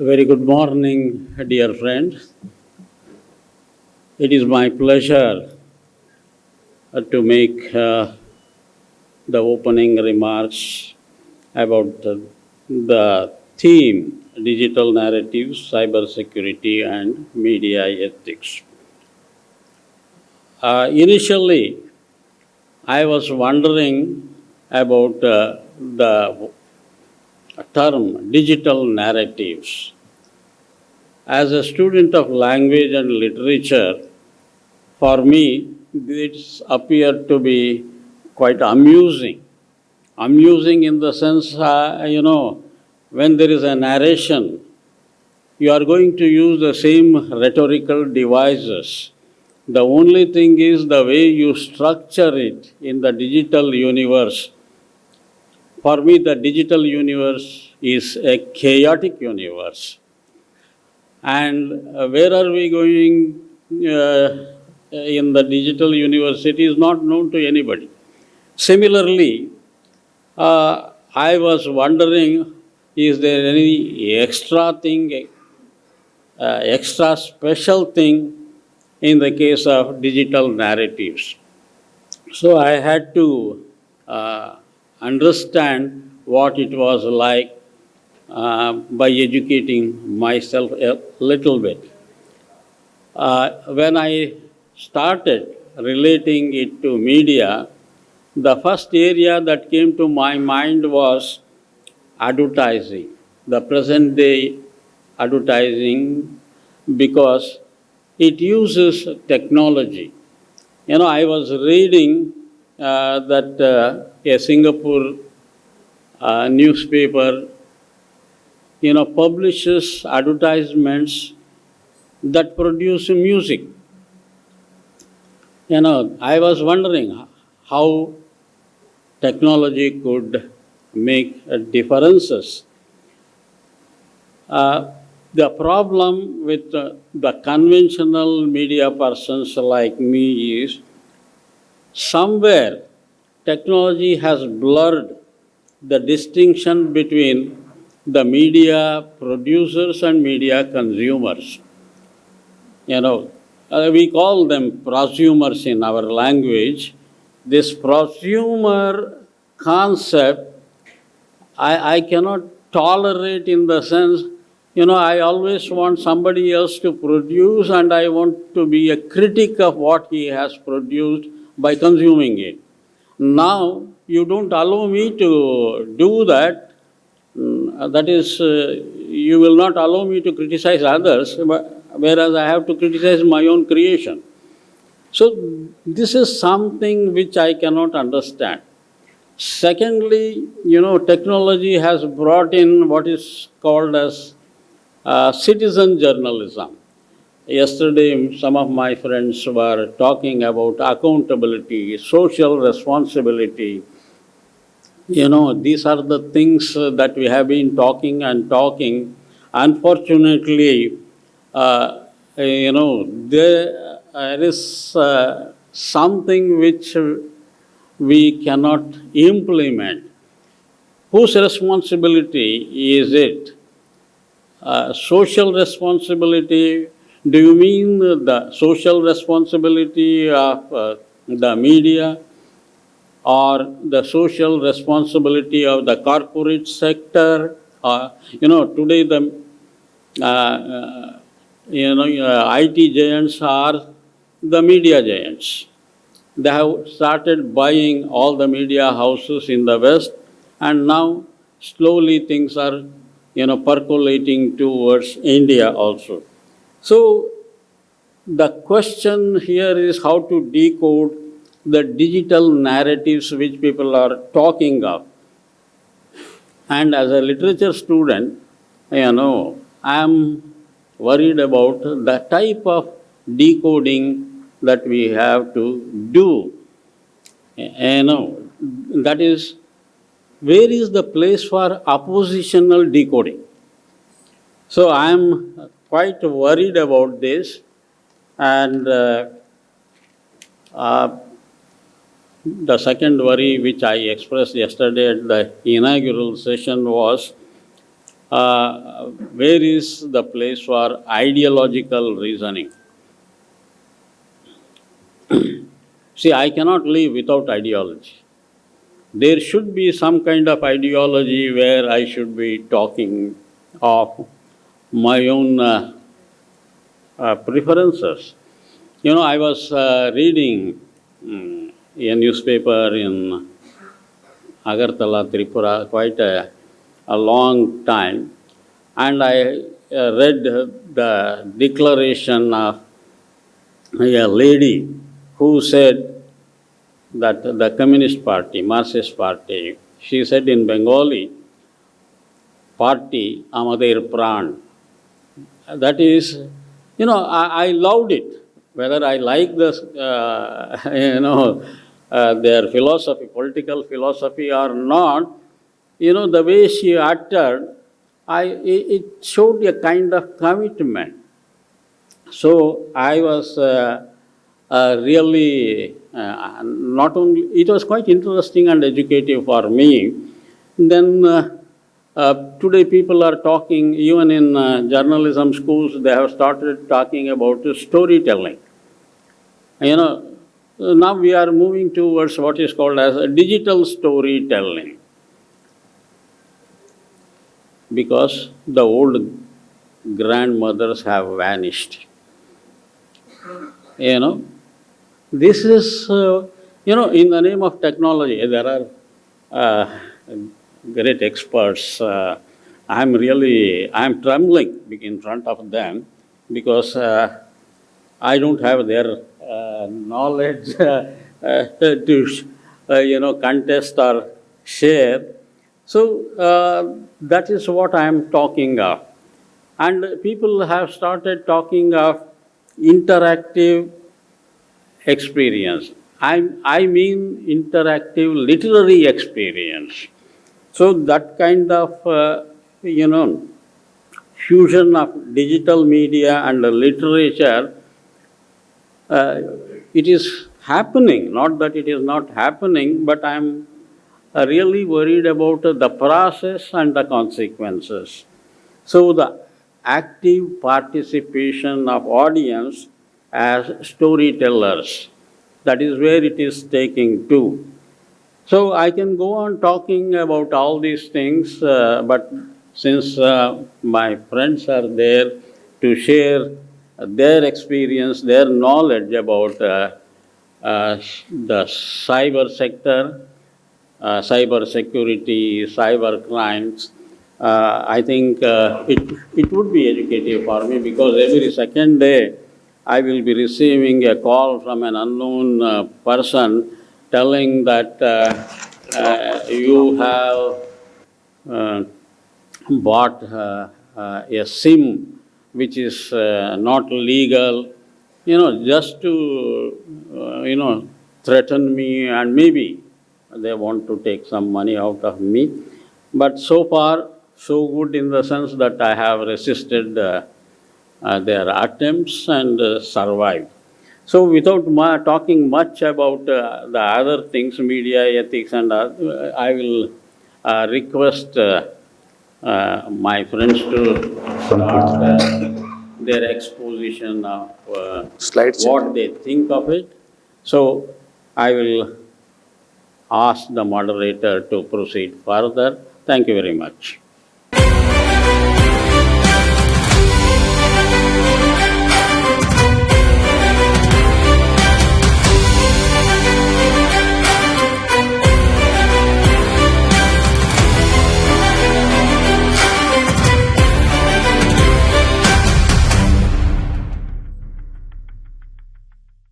A very good morning, dear friends. It is my pleasure to make the opening remarks about the theme digital narratives, cybersecurity, and media ethics. Initially, I was wondering about the term digital narratives. As a student of language and literature, for me, this appeared to be quite amusing. Amusing in the sense, when there is a narration, you are going to use the same rhetorical devices. The only thing is the way you structure it in the digital universe. For me, the digital universe is a chaotic universe. And where are we going in the digital universe? It is not known to anybody. Similarly, I was wondering, is there any extra thing, extra special thing in the case of digital narratives? So I had to understand what it was like by educating myself a little bit. When I started relating it to media, the first area that came to my mind was advertising, the present day advertising, because it uses technology. I was reading that a Singapore newspaper, publishes advertisements that produce music. I was wondering how technology could make differences. The problem with the conventional media persons like me is somewhere technology has blurred the distinction between the media producers and media consumers. We call them prosumers in our language. This prosumer concept, I cannot tolerate in the sense, I always want somebody else to produce and I want to be a critic of what he has produced by consuming it. Now, you don't allow me to do that. That is, you will not allow me to criticize others, whereas I have to criticize my own creation. So, this is something which I cannot understand. Secondly, technology has brought in what is called as citizen journalism. Yesterday, some of my friends were talking about accountability, social responsibility. These are the things that we have been talking and talking. Unfortunately, there is something which we cannot implement. Whose responsibility is it? Social responsibility, do you mean the social responsibility of the media or the social responsibility of the corporate sector? Today the IT giants are the media giants. They have started buying all the media houses in the West, and now slowly things are, percolating towards India also. So the question here is how to decode the digital narratives which people are talking of. And as a literature student, I am worried about the type of decoding that we have to do. That is, where is the place for oppositional decoding? So I am quite worried about this, and the second worry which I expressed yesterday at the inaugural session was where is the place for ideological reasoning? See, I cannot live without ideology. There should be some kind of ideology where I should be talking of my own preferences. You know, I was reading a newspaper in Agartala, Tripura, quite a long time, and I read the declaration of a lady who said that the Communist Party, Marxist Party, she said in Bengali, Party Amader Pran. That is, you know, I loved it. Whether I like this, their philosophy, political philosophy or not, you know, the way she uttered, it showed a kind of commitment. So I was really not only, it was quite interesting and educative for me. Then today people are talking, even in journalism schools, they have started talking about storytelling. You know, now we are moving towards what is called as digital storytelling, because the old grandmothers have vanished. You know, this is, in the name of technology, there are great experts. I'm trembling in front of them because I don't have their knowledge to, contest or share. So that is what I am talking of. And people have started talking of interactive experience. I mean interactive literary experience. So that kind of, fusion of digital media and literature, it is happening. Not that it is not happening, but I am really worried about the process and the consequences. So the active participation of audience as storytellers, that is where it is taking to. So I can go on talking about all these things, but since my friends are there to share their experience, their knowledge about the cyber sector, cyber security, cyber crimes, I think it would be educative for me, because every second day I will be receiving a call from an unknown person telling that you have bought a SIM which is not legal, just to, threaten me, and maybe they want to take some money out of me. But so far, so good, in the sense that I have resisted their attempts and survived. So without talking much about the other things, media ethics, and I will request my friends to start their exposition of what they think of it. So I will ask the moderator to proceed further. Thank you very much.